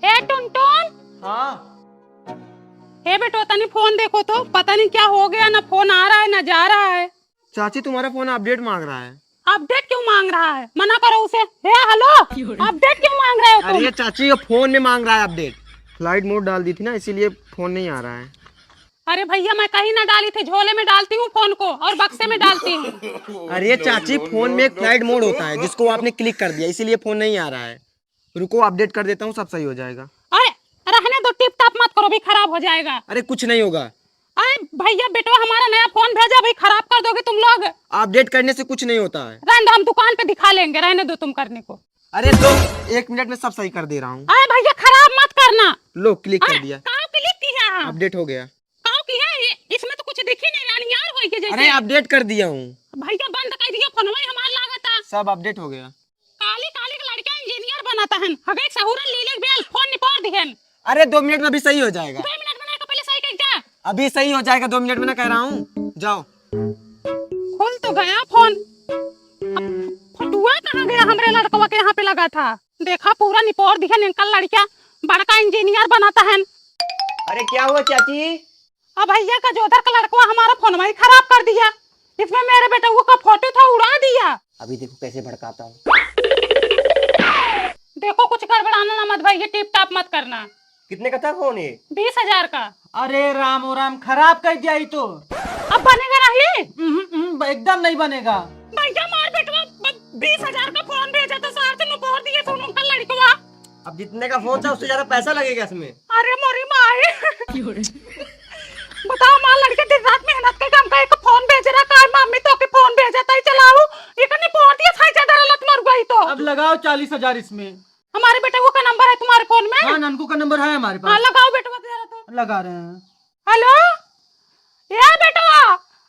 हे टुनटुन। हाँ हे बेटो तनी फोन देखो तो, पता नहीं क्या हो गया, ना फोन आ रहा है ना जा रहा है। चाची तुम्हारा फोन अपडेट मांग रहा है। अपडेट क्यों मांग रहा है? मना करो उसे। हे हेलो, अपडेट क्यों मांग रहे हो तुम? अरे चाची ये फोन में मांग रहा है अपडेट। फ्लाइट मोड डाल दी थी ना, इसीलिए फोन नहीं आ रहा है। अरे भैया मैं कहीं ना डाली थी, झोले में डालती हूँ फोन को और बक्से में डालती हूँ। अरे चाची फोन में एक फ्लाइट मोड होता है जिसको आपने क्लिक कर दिया, इसीलिए फोन नहीं आ रहा है। रुको अपडेट कर देता हूँ, सब सही हो जाएगा। अरे रहने दो, टिप टाप मत करो, भी खराब हो जाएगा। अरे कुछ नहीं होगा। अरे भैया बेटो हमारा नया फोन भेजा, भाई खराब कर दोगे तुम लोग। अपडेट करने से कुछ नहीं होता है। रहने दो, हम दुकान पे दिखा लेंगे, रहने दो तुम करने को। अरे तो 1 मिनट में सब सही कर दे रहा हूँ। अरे भैया खराब मत करना। लो क्लिक कर दिया, कहाँ क्लिक किया? अपडेट हो गया। कहाँ किया? इसमें तो कुछ दिख ही नहीं रहा, यार होई के जैसे। अरे अपडेट कर दिया हूँ। भैया बंद कर दिया फोन, वही हमार लागत है। सब अपडेट हो गया। काली काली का लड़का इंजीनियर बनाता है, हगे सहूरन लीले बेल फोन निपोर दिहन। अरे 2 मिनट में अभी सही हो जाएगा। 2 मिनट में पहले सही कर जा। अभी सही हो जाएगा, 2 मिनट में ना कह रहा हूँ। जाओ। खुल तो गया फोन। फटुआ कहाँ गया? हमरे लड़कवा के यहाँ पे लगा था, देखा पूरा निपोर दिहन। अंकल लड़का बड़का इंजीनियर बनाता है। अरे क्या हुआ चाची? अब भैया का जो उधर का लड़का हमारा फोन वही खराब कर दिया, इसमें मेरे बेटा वो का फोटो था उड़ा दिया। अभी देखो कैसे भड़काता हूँ। देखो कुछ गड़बड़ाना ना मत भैया, टिप टाप मत करना। कितने का था फोन ये? 20,000 का। अरे राम ओ राम, खराब कर दिया ये तो। अब बनेगा नहीं? एकदम नहीं बनेगा। भैया मार बेटवा 20,000 का फोन भेजा था, सार से नुपोर दिए सुन अंकल लड़कवा। अब जितने का फोन था उससे ज्यादा पैसा लगेगा इसमें। अरे मोरी माए बताओ, मां लड़के दिन रात मेहनत के काम का एक फोन भेज रहा का, मम्मी तो के फोन भेजा था चलाओ, ये कने पोर दिया था, ज्यादा लत मर गई तो। अब लगाओ 40,000 इसमें। हमारे बेटे वो का नंबर है तुम्हारे फोन में? हाँ ननकू का नंबर है हमारे हाँ पास। लगाओ बेटवा जरा तो। लगा रहे हैं। हेलो ये बेटवा,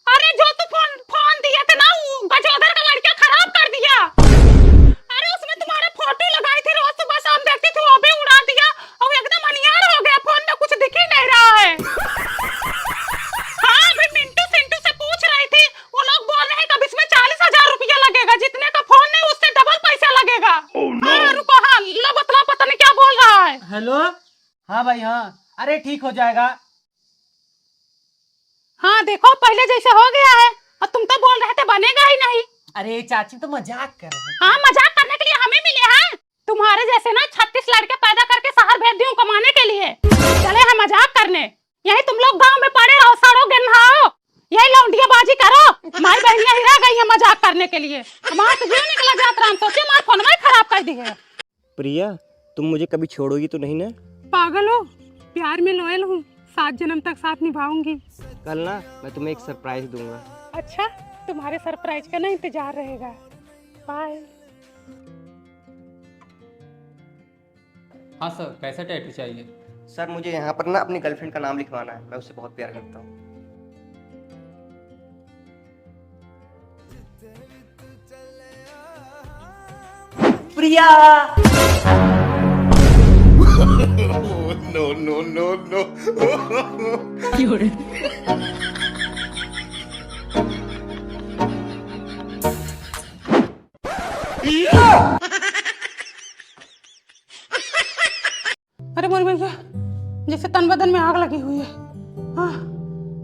अरे जो तू फोन दिया था ना, वो गजोदर का लड़का खराब कर दिया। अरे उसमें तुम्हारे फोटो लगाई थी, रोज सुबह शाम देखती थी, वो भी उड़ा दिया और एकदम अनियार हो गया, फोन में कुछ दिख ही नहीं रहा है। हाँ भाई मिंटू सिंटू से पूछ रही थी, वो लोग बोल रहे हैं कि इसमें 40,000 रुपया लगेगा, जितने का फोन नहीं उससे डबल पैसा लगेगा। रुको, हाँ लो बतला, पता नहीं क्या बोल रहा है। हेलो हाँ भाई हाँ, अरे ठीक हो जाएगा। हाँ देखो पहले जैसे हो गया है, और तुम तो बोल रहे थे बनेगा ही नहीं। अरे चाची तो मजाक कर रहे हैं। हाँ मजाक करने के लिए हमें मिले हैं, तुम्हारे जैसे ना 36 लड़के पैदा करके शहर भेज दूं कमाने के लिए, चले हैं मजाक करने। यही तुम लोग गांव में पड़े रहो, सड़ोगे नहाओ, यही लौंडिया बाजी करो। माई बहनियां ही रह गई है मजाक करने के लिए, हमारा तो जीव निकला जात राम, सोचे हमारा फोन में खराब कर दी है। प्रिया तुम मुझे कभी छोड़ोगी तो नहीं ना? पागल हो, प्यार में लॉयल हूँ, 7 जन्म तक साथ निभाऊंगी। कल ना मैं तुम्हें एक सरप्राइज दूंगा। अच्छा, तुम्हारे सरप्राइज का ना इंतजार रहेगा। बाय। हाँ सर, कैसा टैटू चाहिए? सर मुझे यहाँ पर ना अपनी गर्लफ्रेंड का नाम लिखवाना है, मैं उससे बहुत प्यार करता हूँ। प्रिया। no, no, no, no. अरे मोर भैया जैसे तन बदन में आग लगी हुई है। हाँ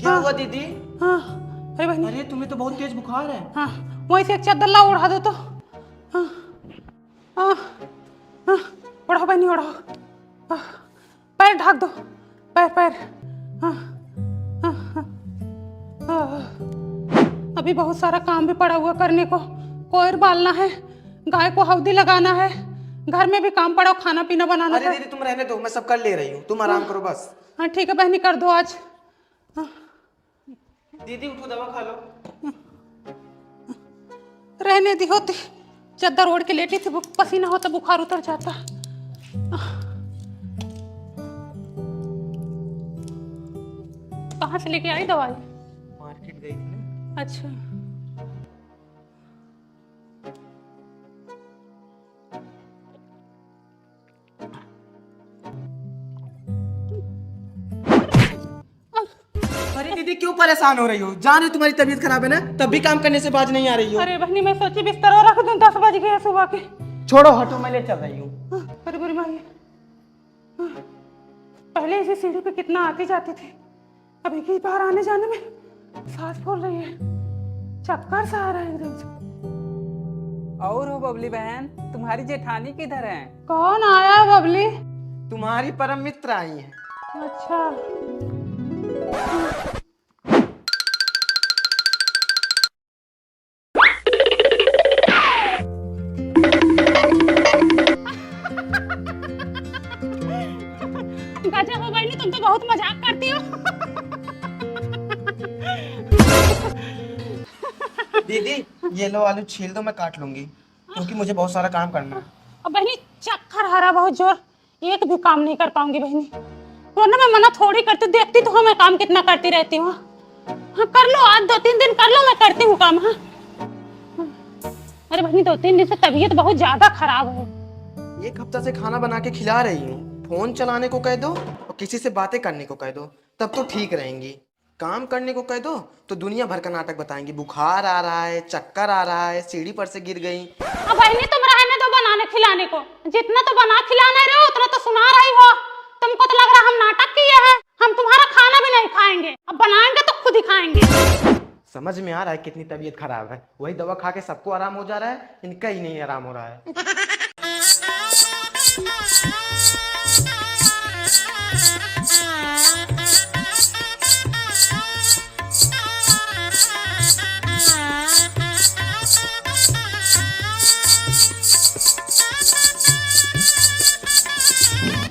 क्या हुआ दीदी? हाँ अरे बहनी, अरे तुम्हें तो बहुत तेज बुखार है। हाँ वहीं से एक चादर उड़ा दो तो। हाँ हाँ हाँ उड़ाओ बहनी उड़ाओ, पैर ढक दो, पैर पैर। हाँ हाँ हाँ अभी बहुत सारा काम भी पड़ा हुआ करने को, कोयर बालना है, गाय को हल्दी लगाना है, घर में भी काम पड़ा, खाना पीना बनाना है। अरे दीदी तुम रहने दो, मैं सब कर ले रही हूँ, तुम आराम करो बस। हाँ ठीक है बहनी कर दो आज। हाँ। दीदी उठो दवा खा लो। रहने दी होती, चादर ओढ़ के लेटी थी, पसीना होता बुखार उतर जाता। कहाँ से लेके आई दवाई? मार्केट गई थी ना। अच्छा अरे दीदी क्यों परेशान हो रही हो? जान रही तुम्हारी तबीयत खराब है ना, तब भी काम करने से बाज नहीं आ रही हो। अरे बहनी मैं सोची बिस्तर रख दूं, 10 बज गए सुबह के। छोड़ो हटो, मैं ले चल रही हूँ। अरे बुरी माई, पहले इसी सीढ़ी पे कितना आती जाती थी, अभी की बार आने जाने में सांस फूल रही है, चक्कर सा आ रहा है एकदम से। और हो बबली बहन, तुम्हारी जेठानी किधर है? कौन आया है बबली? तुम्हारी परम मित्र आई हैं। अच्छा, गजब हो बहनी, तुम तो बहुत मजाक करती हो। दीदी ये लो आलू छील दो, मैं काट लूंगी क्योंकि मुझे बहुत सारा काम करना है। अब बहनी चक्कर आ रहा बहुत जोर, एक भी काम नहीं कर पाऊंगी बहनी, वरना मैं मना थोड़ी करती, देखती तो मैं काम कितना करती रहती हूँ। हाँ कर लो, आज 2-3 दिन कर लो, मैं करती हूँ काम। हाँ अरे बहनी 2-3 दिन से तबीयत बहुत ज्यादा खराब है। 1 हफ्ता से खाना बना के खिला रही हूँ, फोन चलाने को कह दो और किसी से बातें करने को कह दो, तब तो ठीक रहेंगी। काम करने को कह दो तो दुनिया भर का नाटक बताएंगी, बुखार आ रहा है, चक्कर आ रहा है, सीढ़ी पर से गिर गई। अब बहनी तुम रहने दो बनाने खिलाने को, जितना तो बना खिलाने रहे हो उतना तो सुना रही हो। तुमको तो लग रहा हम नाटक किए हैं, हम तुम्हारा खाना भी नहीं खाएंगे, अब बनाएंगे तो खुद ही खाएंगे। समझ में आ रहा है कितनी तबीयत खराब है, वही दवा खा के सबको आराम हो जा रहा है, इनका ही नहीं आराम हो रहा है।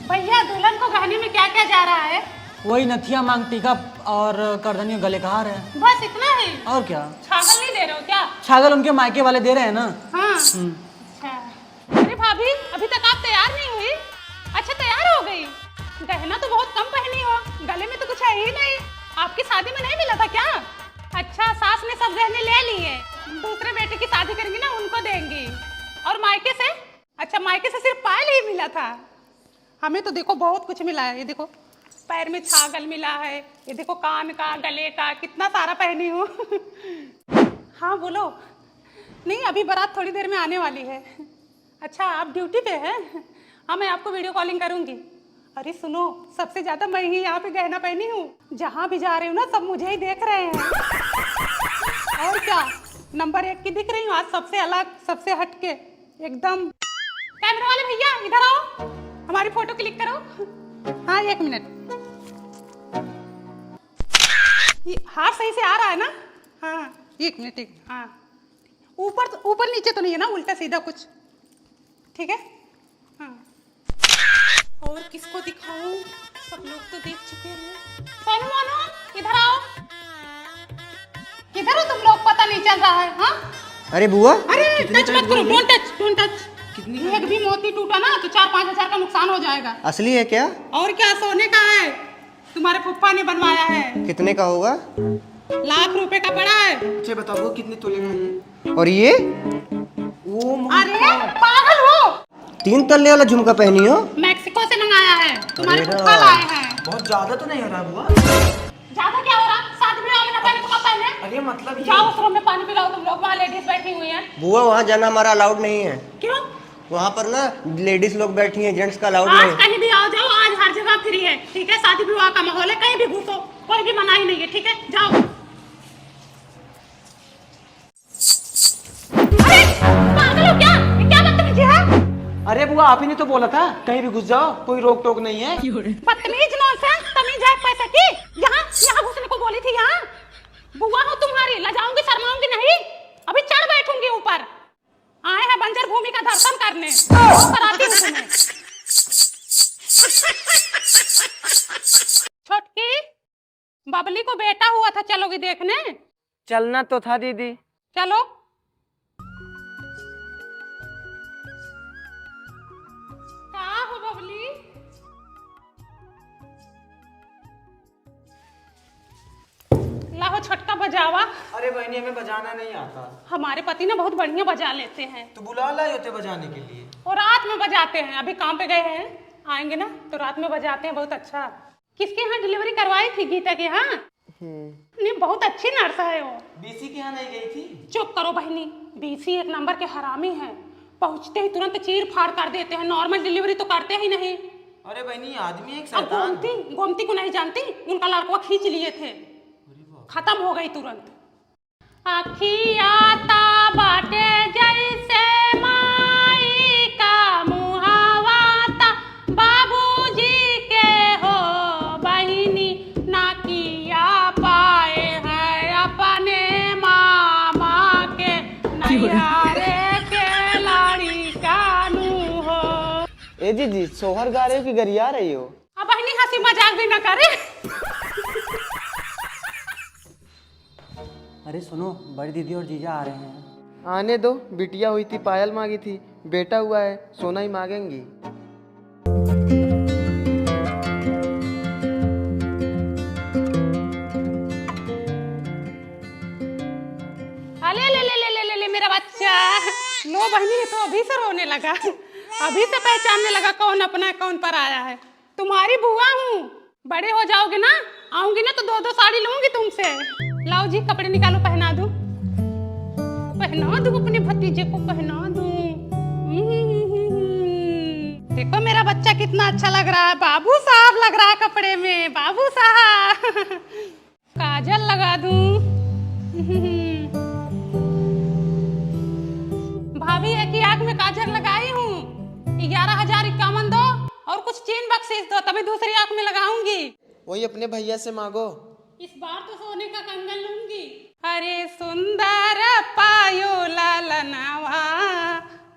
भैया दुल्हन को गहने में क्या क्या जा रहा है? वही नथिया, मांग टीका और करधनी गले का हार है। बस इतना ही? और क्या? छागल नहीं दे रहे हो क्या? छागल उनके मायके वाले दे रहे हैं ना। हाँ। अच्छा। अरे भाभी अभी तक आप तैयार नहीं हुई? अच्छा तैयार हो गई? गहना तो बहुत कम पहनी हो, गले में तो कुछ है ही नहीं। आपकी शादी में नहीं मिला था क्या? अच्छा सास ने सब गहने ले लिए, दूसरे बेटे की शादी करेंगी ना उनको देंगी। और मायके से? अच्छा मायके से सिर्फ पायल ही मिला था। हमें तो देखो बहुत कुछ मिला है, ये देखो पैर में छागल मिला है, ये देखो कान का, गले का, कितना सारा पहनी हूँ। हाँ बोलो। नहीं अभी बारात थोड़ी देर में आने वाली है। अच्छा आप ड्यूटी पे हैं? हाँ मैं आपको वीडियो कॉलिंग करूँगी। अरे सुनो, सबसे ज्यादा मैं ही यहाँ पे गहना पहनी हूँ, जहाँ भी जा रही हूँ ना सब मुझे ही देख रहे हैं। और क्या, नंबर 1 की दिख रही हूँ आज, सबसे अलग, सबसे हटके एकदम। कैमरा वाले भैया इधर आओ, हमारी फोटो क्लिक करो। हाँ 1 मिनट, ये हाथ सही से आ रहा है ना? हाँ 1 मिनट, एक हाँ, ऊपर नीचे तो नहीं है ना, उल्टा सीधा कुछ? ठीक है हाँ। और किसको दिखाऊं, सब लोग तो देख चुके हैं। सोनू मोनू इधर आओ, किधर हो तुम लोग, पता नहीं चल रहा है। हाँ अरे बुआ, अरे टच मत करो, डोंट टच, डोंट टच। एक भी मोती टूटा ना तो 4-5 हजार का नुकसान हो जाएगा। असली है क्या? और क्या, सोने का है, तुम्हारे फुप्पा ने बनवाया है। कितने का होगा? लाख रुपए का पड़ा है। अच्छा बताओ कितने तोले का है? और ये? अरे पागल हो, 3 तल्ले वाला झुमका पहनी हो? मैक्सिको से मंगाया है, तुम्हारे फुप्पा लाए हैं। बहुत ज्यादा तो नहीं हो रहा बुआ? ज्यादा क्या हो रहा, शादी में ना पहने तो कब पहने? अरे मतलब ये... जाओ उस रूम में पानी पिलाओ, तुम लोग वहाँ लेडीज बैठी हुई हैं। बुआ वहाँ जाना हमारा अलाउड नहीं है। क्यों? वहाँ पर ना लेडीज लोग बैठी हैं, जेंट्स का अलाउड आज नहीं। कहीं भी आओ जाओ, आज हर जगह फ्री है, ठीक है? शादी विवाह का माहौल है, कहीं भी घुसो, कोई भी मनाही नहीं है, ठीक है? जाओ। अरे पागल हो क्या, ये क्या बदतमीजी है? अरे बुआ आप ही ने तो बोला था कहीं भी घुस जाओ, कोई रोक टोक नहीं है। बदतमीज नॉनसेंस, तमीज है पैसे की? यहाँ घुसने को बोली थी? यहाँ बुआ हो तुम्हारी, लजाऊंगी शर्माऊंगी नहीं, अभी चढ़ बैठूंगी ऊपर। आए हैं बंजर भूमि का दर्शन करने, कराती हूँ तुम्हें। छोटकी बबली को बेटा हुआ था, चलोगी देखने? चलना तो था दीदी। चलो। कहाँ हो बबली? लाहो छोटका बजावा। अरे बहनी हमें बजाना नहीं आता। हमारे पति ना बहुत बढ़िया बजा लेते हैं। तो बुला लाए होते बजाने के लिए। और रात में बजाते हैं, अभी काम पे गए हैं, आएंगे ना तो रात में बजाते हैं, बहुत अच्छा। किसके यहाँ डिलीवरी करवाई थी? गीता के यहाँ। नहीं बहुत अच्छी नर्स है वो। बीसी के यहाँ नहीं गई थी? चुप करो बहनी, बीसी 1 नंबर के हरामी है, पहुंचते ही तुरंत चीर फाड़ कर देते हैं, नॉर्मल डिलीवरी तो करते ही नहीं। अरे बहनी आदमी एक अब शैतान। गोमती गोमती को नहीं जानती, उनका लड़का खींच लिए थे, खत्म हो गई तुरंत। अखियाता बाटे जैसे माई का मुहावाता, बाबूजी के हो बहिनी ना किया पाए हैं अपने मामा के नैयारे के लाड़ी कानू हो। ए जी सोहर गा रही हो कि गरिया रही हो? अब बहनी हंसी मजाक भी ना करे। अरे सुनो, बड़ी दीदी और जीजा आ रहे हैं। आने दो, बिटिया हुई थी पायल मांगी थी, बेटा हुआ है सोना ही मांगेंगी। अले ले ले ले ले ले ले मेरा बच्चा। लो बहनी तो अभी से रोने लगा, अभी से पहचानने लगा कौन अपना है कौन पर आया है। तुम्हारी बुआ हूँ, बड़े हो जाओगे ना, आऊंगी ना तो 2-2 साड़ी लूंगी तुमसे। लाओ जी कपड़े निकालो, पहना दूं अपने भतीजे को, पहना दूं। देखो मेरा बच्चा कितना अच्छा लग रहा है, बाबू साहब लग रहा है कपड़े में, बाबू साहब। काजल लगा दूं। भाभी एक ही आंख में काजल लगाई हूँ, 11,051 दो और कुछ चीन बख्शीश दो, तभी दूसरी आंख में लगाऊंगी। वही अपने भैया से मांगो। इस बार तो सोने का कंगन लूंगी। अरे सुंदर पायो लालनवा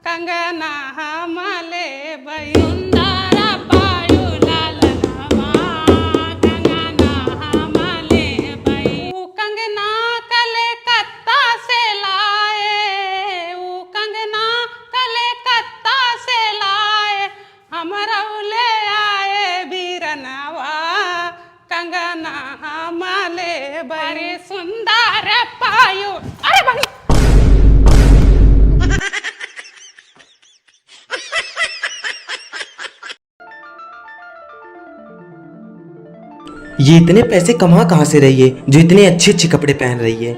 कंगना हमले बई, सुंदर पायो लालनवा कंगना हमले बई। ऊ कंगना कलकत्ता से लाए, ऊ कंगना कलकत्ता से लाए, हमरा ले आए बीरनवा कंगना हमले बड़े सुंदर पायो। अरे बहनी ये इतने पैसे कमा कहाँ से रही है जो इतने अच्छे अच्छे कपड़े पहन रही है?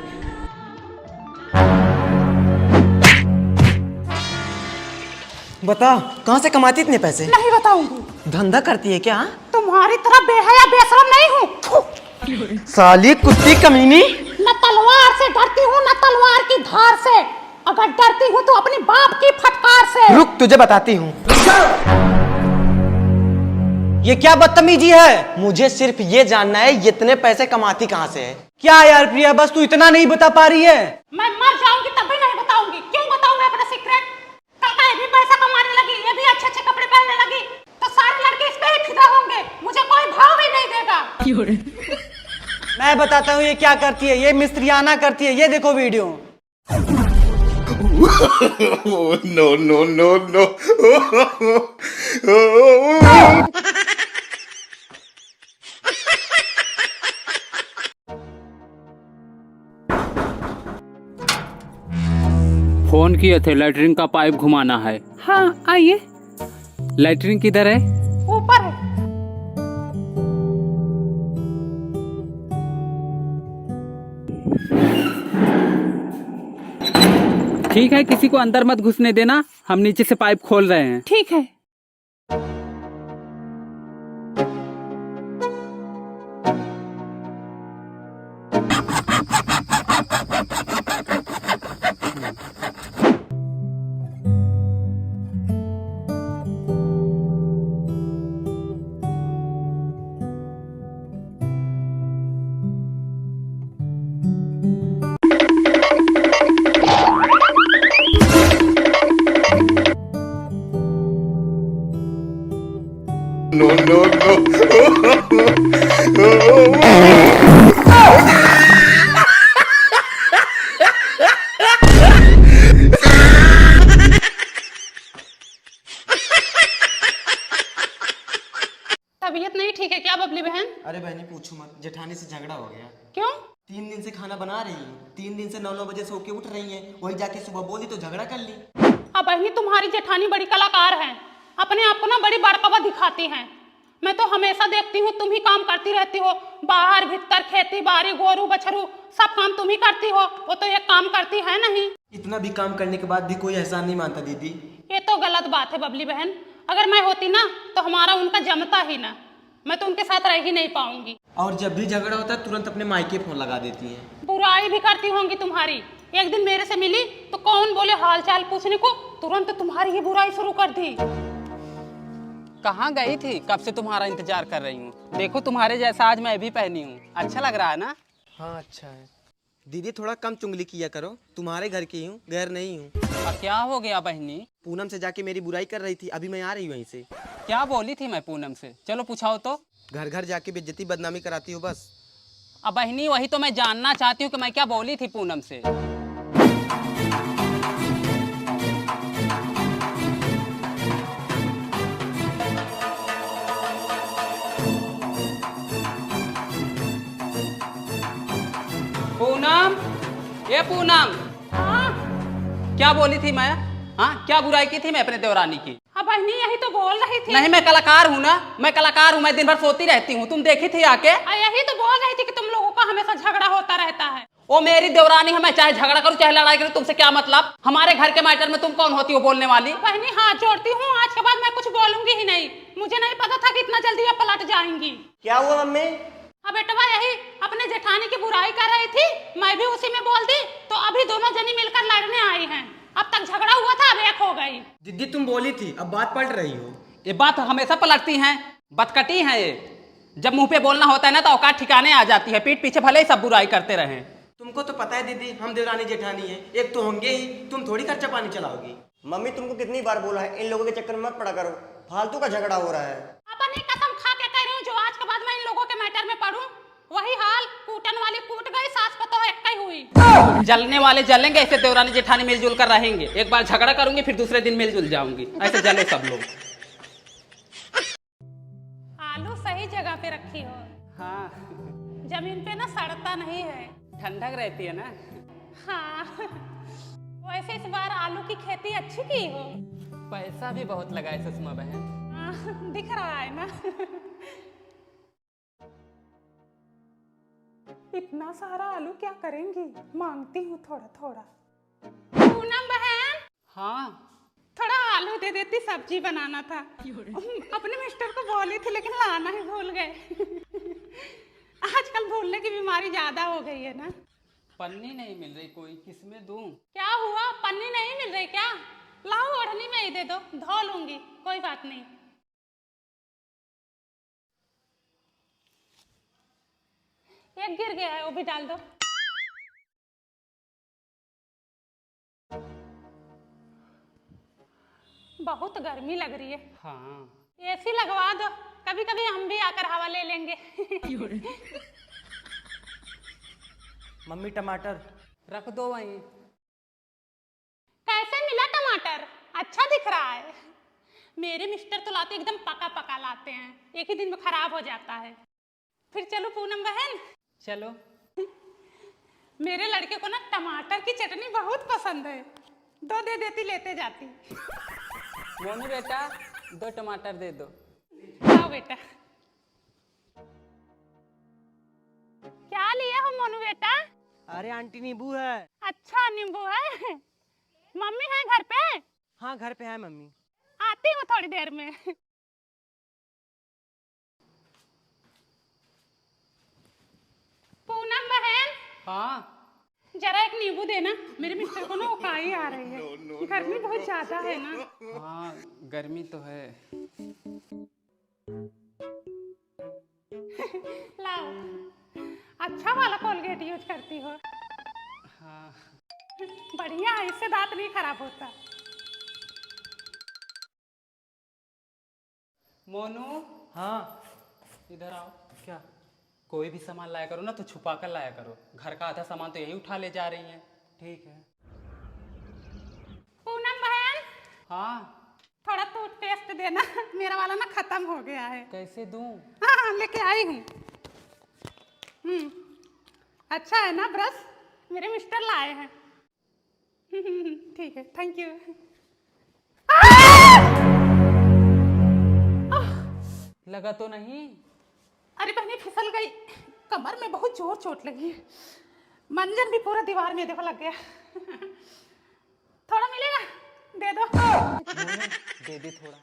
बता कहाँ से कमाती इतने पैसे? नहीं बताऊंगी। धंधा करती है क्या? तुम्हारी तरह बेहया बेशरम नहीं हूँ। साली कुत्ती कमीनी। न तलवार से डरती हूँ न तलवार की धार से, अगर डरती हूँ तो अपने बाप की फटकार से। रुक तुझे बताती हूँ। ये क्या बदतमीजी है? मुझे सिर्फ ये जानना है ये इतने पैसे कमाती कहाँ से है? क्या यार प्रिया, बस तू इतना नहीं बता पा रही है? मैं मर जाऊंगी तब भी नहीं बताऊंगी। क्यों बताऊं मैं अपना सीक्रेट? काका ये भी पैसा कमाने लगी, ये भी अच्छे अच्छे कपड़े पहनने लगी, तो सारे लड़के इस पे ही फिदा होंगे, मुझे कोई भाव भी नहीं देगा। मैं बताता हूँ ये क्या करती है, ये मिस्त्रियाना करती है, ये देखो video. No, no, no, no. Phone किए थे, लैट्रिन का पाइप घुमाना है। हाँ आइए। लैट्रिन किधर है? ऊपर है। ठीक है, किसी को अंदर मत घुसने देना, हम नीचे से पाइप खोल रहे हैं। ठीक है। No, no, no. तबीयत नहीं ठीक है क्या बबली बहन? अरे बहनी पूछो मत, जेठानी से झगड़ा हो गया। क्यों? 3 दिन से खाना बना रही है, 3 दिन से 9-9 बजे सो के उठ रही है, वही जाके सुबह बोली तो झगड़ा कर ली। अब बहनी तुम्हारी जेठानी बड़ी कलाकार है, अपने आप को ना बड़ी बड़कवा दिखाती हैं। मैं तो हमेशा देखती हूँ तुम ही काम करती रहती हो, बाहर भीतर खेती बाड़ी गोरू बछरू सब काम तुम ही करती हो, वो तो एक काम करती है नहीं। इतना भी काम करने के बाद भी कोई एहसान नहीं मानता दीदी। ये तो गलत बात है बबली बहन, अगर मैं होती ना तो हमारा उनका जमता ही ना, मैं तो उनके साथ रह ही नहीं पाऊंगी। और जब भी झगड़ा होता है तुरंत अपने मायके फोन लगा देती हैं। बुराई भी करती होंगी तुम्हारी। एक दिन मेरे से मिली तो कौन बोले हाल चाल पूछने को, तुरंत तुम्हारी ही बुराई शुरू कर दी। कहाँ गई थी? कब से तुम्हारा इंतजार कर रही हूँ। देखो तुम्हारे जैसा आज मैं भी पहनी हूँ, अच्छा लग रहा है ना? हाँ अच्छा है। दीदी थोड़ा कम चुगली किया करो, तुम्हारे घर की हूँ, गैर नहीं हूँ। अब क्या हो गया बहनी? पूनम से जाके मेरी बुराई कर रही थी, अभी मैं आ रही हूँ वहीं से। क्या बोली थी मैं पूनम से? चलो पूछाओ तो। घर घर जाके बेइज्जती बदनामी कराती हो बस। अब बहनी वही तो मैं जानना चाहती हूँ कि मैं क्या बोली थी पूनम से। पूनम, ये पूनम, क्या बोली थी मैं? हाँ, क्या बुराई की थी मैं अपने देवरानी की? अब बहनी यही तो बोल रही थी। नहीं, मैं कलाकार हूँ ना, मैं कलाकार हूँ, मैं दिन भर सोती रहती हूँ। तुम देखी थी आके? यही तो बोल रही थी कि तुम लोगों का हमेशा झगड़ा होता रहता है। वो मेरी देवरानी है, मैं चाहे झगड़ा करूँ चाहे लड़ाई करूँ, तुमसे क्या मतलब? हमारे घर के मैटर में तुम कौन होती हो बोलने वाली? बहनी हाथ जोड़ती हूँ, आज के बाद मैं कुछ बोलूंगी ही नहीं। मुझे नहीं पता था कि इतना जल्दी आप पलट जाएंगी। क्या हुआ मम्मी? अब बेटवा यही अपने जेठानी की बुराई कर रही थी, मैं भी उसी में बोल दी, तो अभी दोनों जनी मिलकर लड़ने आई हैं। अब तक झगड़ा हुआ था, अब एक हो गई। दीदी तुम बोली थी, अब बात पलट रही हो। ये बात हमेशा पलटती हैं, बदकटी हैं ये। जब मुंह पे बोलना होता है ना तो औकात ठिकाने आ जाती है, पीठ पीछे भले ही सब बुराई करते रहें। तुमको तो पता है दीदी, हम देवरानी जेठानी हैं, एक तो होंगे ही, तुम थोड़ी खर्चा पानी चलाओगी। मम्मी तुमको कितनी बार बोला है इन लोगों के चक्कर में मत पड़ा करो, फालतू का झगड़ा हो रहा है। अपनी कसम खा के कह रही हूँ, जो आज के बाद मैं इन लोगों के मैटर में पढ़ूं, वही हाल कूटन वाली कूट गई, सास पतो एक ही हुई। जलने वाले जलेंगे, ऐसे देवरानी जेठानी मिलजुल कर रहेंगे। एक बार झगड़ा करूंगी फिर दूसरे दिन मिलजुल जाऊंगी, ऐसे जले सब लोग। आलू सही जगह पे रखी हो, हाँ, जमीन पे ना सड़ता नहीं है। ठंडक रहती है ना। हाँ, वैसे इस बार आलू की खेती अच्छी की हो। पैसा भी बहुत लगा है सुषमा बहन। दिख रहा है ना। इतना सारा आलू क्या करेंगी, मांगती हूँ थोड़ा थोड़ा। पूनम बहन, हाँ, थोड़ा आलू दे देती, सब्जी बनाना था। अपने मिस्टर को बोली थी लेकिन लाना ही भूल गए। आजकल भूलने की बीमारी ज्यादा हो गई है ना। पन्नी नहीं मिल रही कोई, किसमें दूं? क्या हुआ, पन्नी नहीं मिल रही क्या? लाओ ओढ़नी में ही दे दो, धो लूंगी, कोई बात नहीं। एक गिर गया है, वो भी डाल दो। बहुत गर्मी लग रही है। हाँ, एसी लगवा दो, कभी कभी हम भी आकर हवा ले लेंगे। मम्मी टमाटर रख दो वहीं। कैसे मिला टमाटर? अच्छा दिख रहा है। मेरे मिस्टर तो लाते एकदम पका पका लाते हैं, एक ही दिन में खराब हो जाता है। फिर चलो पूनम बहन, चलो। मेरे लड़के को ना टमाटर की चटनी बहुत पसंद है, दो दे देती, लेते जाती। मोनू बेटा, 2 टमाटर दे दो। आओ बेटा। क्या लिया हो मोनू बेटा? अरे आंटी नींबू है। अच्छा नींबू है। मम्मी है घर पे? हाँ घर पे है मम्मी। आती हूँ थोड़ी देर में। पूनम बहन, हाँ, जरा एक नींबू देना, मेरे मिस्टर को ना उकाई आ रही है। गर्मी बहुत ज्यादा है ना। हाँ, गर्मी तो है। लाओ, अच्छा वाला कोलगेट यूज करती हो। हाँ, बढ़िया है, इससे दांत नहीं खराब होता। मोनू, हाँ इधर आओ। क्या? कोई भी सामान लाया करो ना तो छुपा कर लाया करो, घर का आधा सामान तो यही उठा ले जा रही हैं। ठीक है। पूनम बहन, हाँ, थोड़ा टूथपेस्ट देना, मेरा वाला ना खत्म हो गया है। कैसे दूं? हाँ लेके आई हूँ। अच्छा है ना ब्रश, मेरे मिस्टर लाए हैं। ठीक है, थैंक यू। लगा तो नहीं? अरे बहनी फिसल गई, कमर में बहुत जोर चोट लगी है। मंजन भी पूरा दीवार में देखो लग गया। थोड़ा मिलेगा, दे दो। दे दे थोड़ा।